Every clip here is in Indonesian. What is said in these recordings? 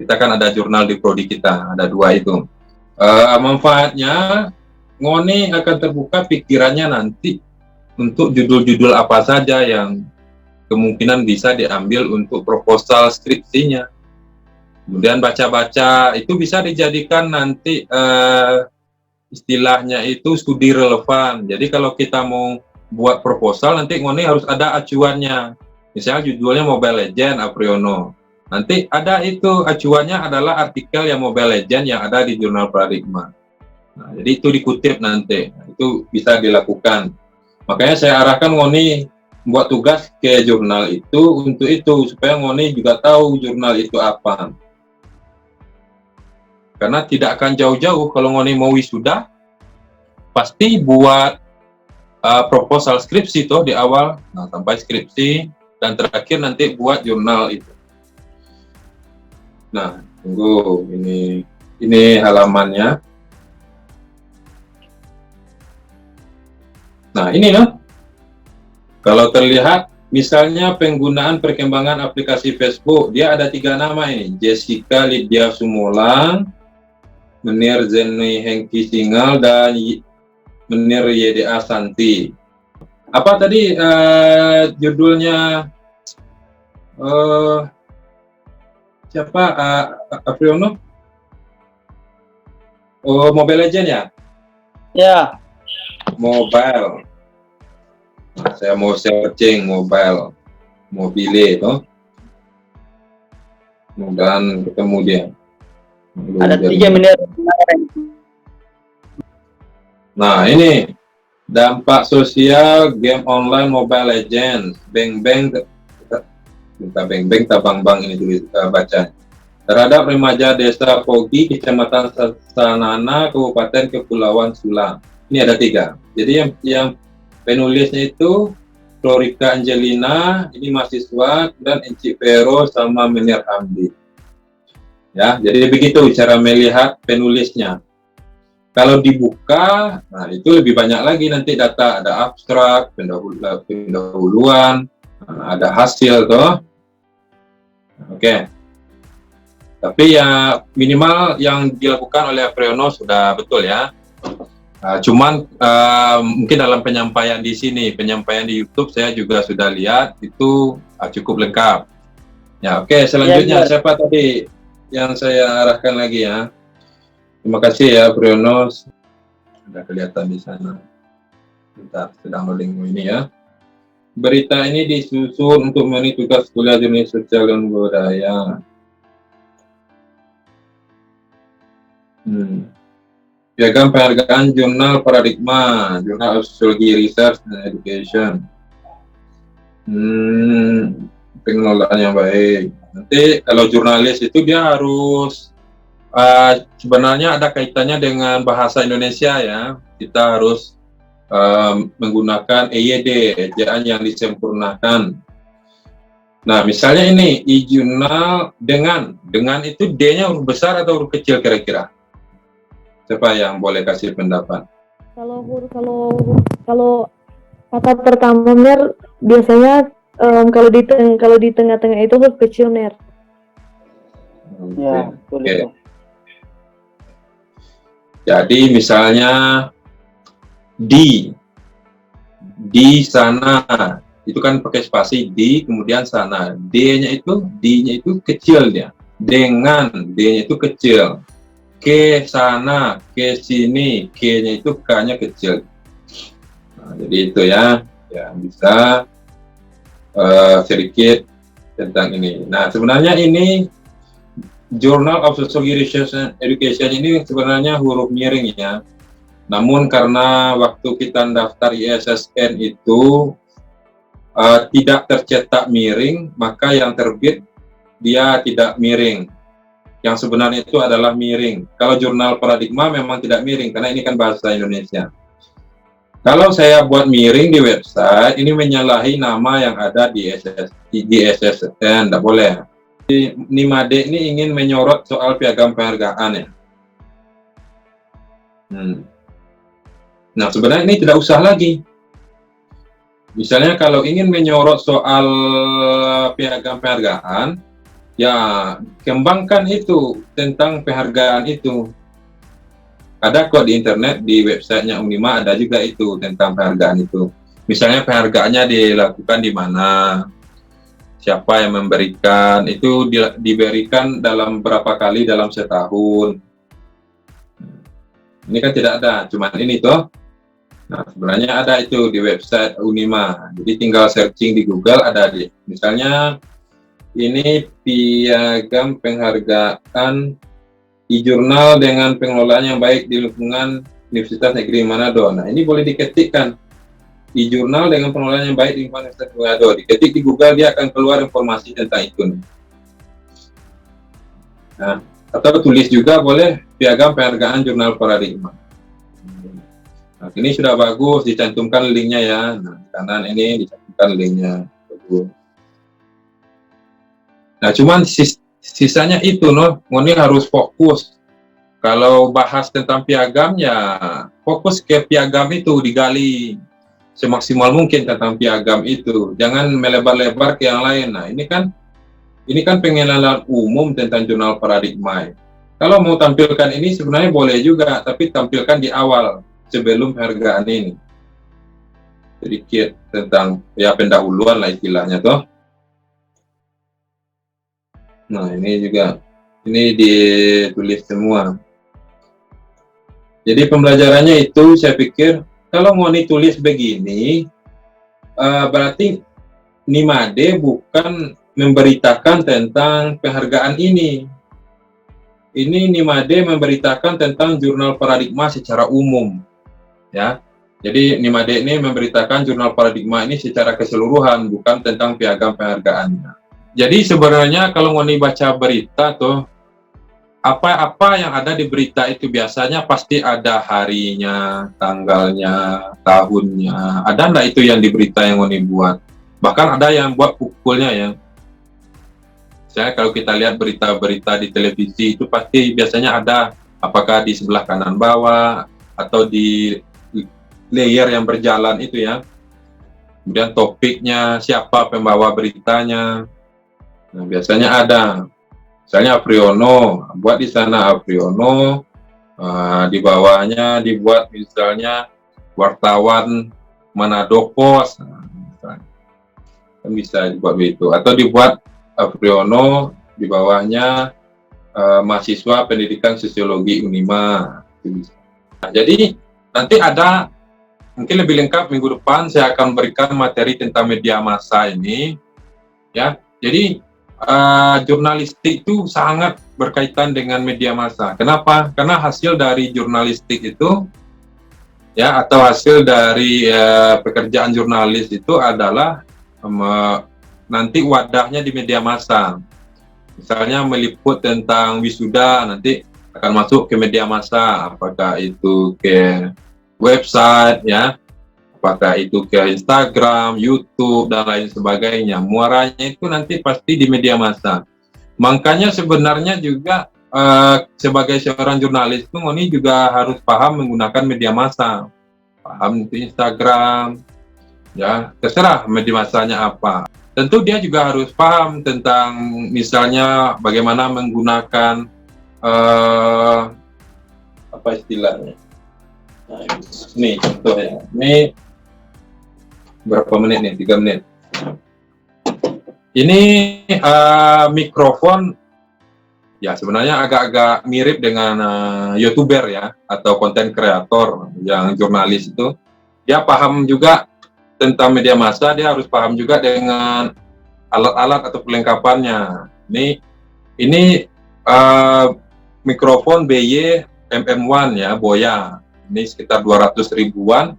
Kita kan ada jurnal di prodi kita, ada 2 itu. Manfaatnya, ngoni akan terbuka pikirannya nanti untuk judul-judul apa saja yang kemungkinan bisa diambil untuk proposal skripsinya. Kemudian baca-baca itu bisa dijadikan nanti istilahnya itu studi relevan. Jadi kalau kita mau buat proposal nanti ngoni harus ada acuannya. Misalnya judulnya Mobile Legends Apriono. Nanti ada itu acuannya adalah artikel yang Mobile Legends yang ada di jurnal Paradigma. Nah, jadi itu dikutip nanti. Nah, itu bisa dilakukan. Makanya saya arahkan ngoni buat tugas ke jurnal itu untuk itu supaya ngoni juga tahu jurnal itu apa. Karena tidak akan jauh-jauh kalau ngoni mau wisuda pasti buat proposal skripsi toh di awal, nah sampai skripsi dan terakhir nanti buat jurnal itu. Nah, tunggu ini halamannya. Nah, ini loh. Kalau terlihat misalnya penggunaan perkembangan aplikasi Facebook, dia ada 3 nama ini, Jessica Lydia Sumolang, Menir Zeni Hengki Singal, dan Menir YDA Santi. Apa tadi judulnya? Siapa? Apriono? Oh, Mobile Legends ya? Ya. Mobile. Nah, saya mau searching mobile itu. Mudah-mudahan ketemu dia. Ada 3 miliar. Nah, ini dampak sosial game online Mobile Legends. Beng-beng tabang-bang ini tulis baca. Terhadap remaja desa Pogi, Kecamatan Sanana, Kabupaten Kepulauan Sulang. Ini ada 3. Jadi yang penulisnya itu Florika Angelina, ini mahasiswa, dan Enci Vero sama Menir Hamdi. Ya, jadi begitu cara melihat penulisnya. Kalau dibuka, nah itu lebih banyak lagi nanti data, ada abstrak, pendahuluan, ada hasil toh. Oke. Tapi ya minimal yang dilakukan oleh Apriono sudah betul ya. Cuman mungkin dalam penyampaian di sini, penyampaian di YouTube saya juga sudah lihat itu cukup lengkap. Ya, oke, selanjutnya ya. Siapa tadi yang saya arahkan lagi ya? Terima kasih ya, Apriono. Sudah kelihatan di sana. Bentar, sedang loading ini ya. Berita ini disusun untuk memenuhi tugas kuliah jurnalis sosial dan budaya. Piagam penghargaan Jurnal Paradigma, Jurnal of Sociology Research and Education. Pengelolaan yang baik. Nanti kalau jurnalis itu dia harus sebenarnya ada kaitannya dengan bahasa Indonesia ya. Kita harus menggunakan EYD, ejaan yang disempurnakan. Nah, misalnya ini e-jurnal dengan itu D-nya huruf besar atau huruf kecil kira-kira? Siapa yang boleh kasih pendapat? Kalau kata pertama Ner biasanya kalau di tengah-tengah itu huruf kecil Ner. Ya, Oke. Jadi misalnya di sana itu kan pakai spasi di kemudian sana, D-nya itu kecil dia, dengan D-nya itu kecil, ke sana, ke sini, K-nya itu K-nya kecil. Nah, jadi itu ya bisa sedikit tentang ini. Nah, sebenarnya ini Journal of Sociology Research and Education ini sebenarnya huruf miring ya. Namun karena waktu kita daftar ISSN itu tidak tercetak miring, maka yang terbit dia tidak miring. Yang sebenarnya itu adalah miring. Kalau jurnal Paradigma memang tidak miring, karena ini kan bahasa Indonesia. Kalau saya buat miring di website, ini menyalahi nama yang ada di ISSN, tidak boleh. Nimade ini ingin menyorot soal piagam penghargaan ya. Nah, sebenarnya ini tidak usah lagi. Misalnya kalau ingin menyorot soal piagam penghargaan, Ya, kembangkan itu tentang penghargaan itu. Ada kok di internet, di websitenya Unima ada juga itu tentang penghargaan itu. Misalnya penghargaannya dilakukan di mana, siapa yang memberikan, itu diberikan dalam berapa kali dalam setahun. Ini kan tidak ada, cuman ini toh. Nah, sebenarnya ada itu di website Unima. Jadi tinggal searching di Google ada di. Misalnya ini piagam penghargaan e-jurnal dengan pengelolaan yang baik di lingkungan Universitas Negeri Manado. Nah, ini boleh diketikkan e-jurnal dengan pengelolaan yang baik di lingkungan Universitas Negeri Manado. Diketik di Google, dia akan keluar informasi tentang itu. Nah, atau tulis juga boleh piagam penghargaan jurnal paradigma. Nah, ini sudah bagus, dicantumkan linknya ya. Nah, di kanan ini dicantumkan linknya. Bagus. Nah, cuman sisanya itu, Ngoni harus fokus. Kalau bahas tentang piagam, ya fokus ke piagam itu, digali semaksimal mungkin tentang piagam itu. Jangan melebar-lebar ke yang lain. Nah, ini kan pengenalan umum tentang jurnal paradigma. Kalau mau tampilkan ini sebenarnya boleh juga, tapi tampilkan di awal sebelum penghargaan ini. Sedikit tentang ya pendahuluan lah istilahnya toh. Nah, ini juga ini ditulis semua. Jadi pembelajarannya itu saya pikir kalau mau ditulis begini berarti Nimade bukan memberitakan tentang penghargaan ini. Ini Nimade memberitakan tentang jurnal paradigma secara umum, ya. Jadi Nimade ini memberitakan jurnal paradigma ini secara keseluruhan, bukan tentang piagam penghargaannya. Jadi sebenarnya kalau mau baca berita tuh, apa-apa yang ada di berita itu biasanya pasti ada harinya, tanggalnya, tahunnya. Ada nggak itu yang di berita yang mau buat? Bahkan ada yang buat pukulnya ya. Misalnya kalau kita lihat berita-berita di televisi itu pasti biasanya ada apakah di sebelah kanan bawah atau di layer yang berjalan itu ya. Kemudian topiknya, siapa pembawa beritanya. Nah, biasanya ada. Misalnya Apriono, buat di sana Apriono, di bawahnya dibuat misalnya wartawan Manado Post. Nah, kan bisa dibuat begitu. Atau dibuat Apriono, di bawahnya mahasiswa pendidikan sosiologi Unima. Nah, jadi nanti ada mungkin lebih lengkap minggu depan saya akan berikan materi tentang media massa ini, ya. Jadi jurnalistik itu sangat berkaitan dengan media massa. Kenapa? Karena hasil dari jurnalistik itu, ya, atau hasil dari pekerjaan jurnalis itu adalah nanti wadahnya di media massa. Misalnya meliput tentang wisuda, nanti akan masuk ke media massa, apakah itu ke website, ya, apakah itu ke Instagram, YouTube, dan lain sebagainya. Muaranya itu nanti pasti di media massa. Makanya sebenarnya juga sebagai seorang jurnalis itu Ngoni juga harus paham menggunakan media massa. Paham itu Instagram, ya, terserah media massanya apa. Tentu dia juga harus paham tentang misalnya bagaimana menggunakan apa istilahnya. Nah, ini contoh ya. Ini berapa menit nih? 3 menit. Ini mikrofon ya sebenarnya agak-agak mirip dengan YouTuber ya atau konten kreator yang jurnalis itu. Dia paham juga tentang media massa, dia harus paham juga dengan alat-alat atau perlengkapannya. Ini mikrofon BY MM1 ya, Boya. Ini sekitar 200 ribuan.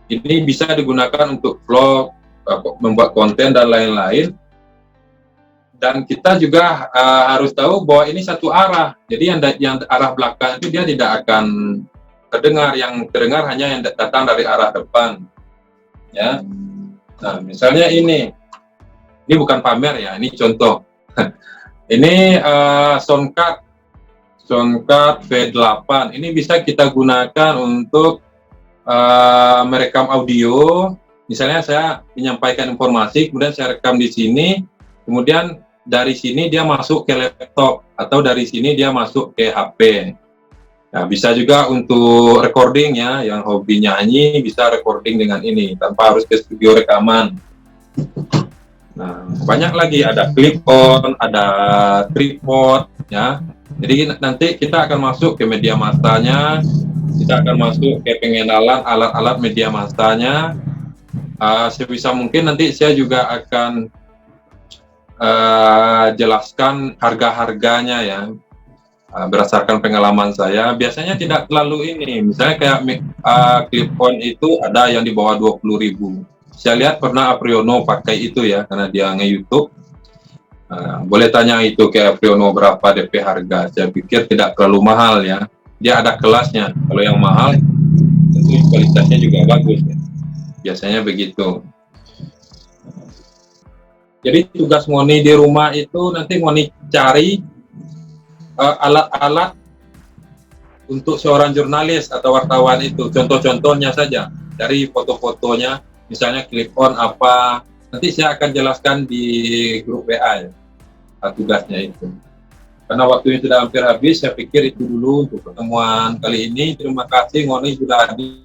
Ini bisa digunakan untuk vlog, membuat konten dan lain-lain. Dan kita juga harus tahu bahwa ini satu arah. Jadi yang arah belakang itu dia tidak akan terdengar. Yang terdengar hanya yang datang dari arah depan. Ya. Nah, misalnya ini bukan pamer ya, ini contoh. Ini soundcard V8. Ini bisa kita gunakan untuk merekam audio. Misalnya saya menyampaikan informasi, kemudian saya rekam di sini, kemudian dari sini dia masuk ke laptop atau dari sini dia masuk ke HP. Nah, bisa juga untuk recording ya, yang hobi nyanyi bisa recording dengan ini tanpa harus ke studio rekaman. Nah, banyak lagi, ada clip on, ada tripod ya. Jadi nanti kita akan masuk ke media massanya, kita akan masuk ke pengenalan alat-alat media massanya. Sebisa mungkin nanti saya juga akan jelaskan harga-harganya ya. Berdasarkan pengalaman saya, biasanya tidak terlalu ini. Misalnya kayak clip on itu ada yang di bawah 20.000. Saya lihat pernah Apriono pakai itu ya, karena dia nge-YouTube. Boleh tanya itu ke Apriono berapa DP harga. Saya pikir tidak terlalu mahal ya. Dia ada kelasnya. Kalau yang mahal, tentu kualitasnya juga bagus ya. Biasanya begitu. Jadi tugas Ngoni di rumah itu nanti Ngoni cari alat-alat untuk seorang jurnalis atau wartawan itu, contoh-contohnya saja dari foto-fotonya, misalnya clip on apa, nanti saya akan jelaskan di grup WA ya, tugasnya itu. Karena waktunya sudah hampir habis, saya pikir itu dulu untuk pertemuan kali ini. Terima kasih Ngoni sudah hadir.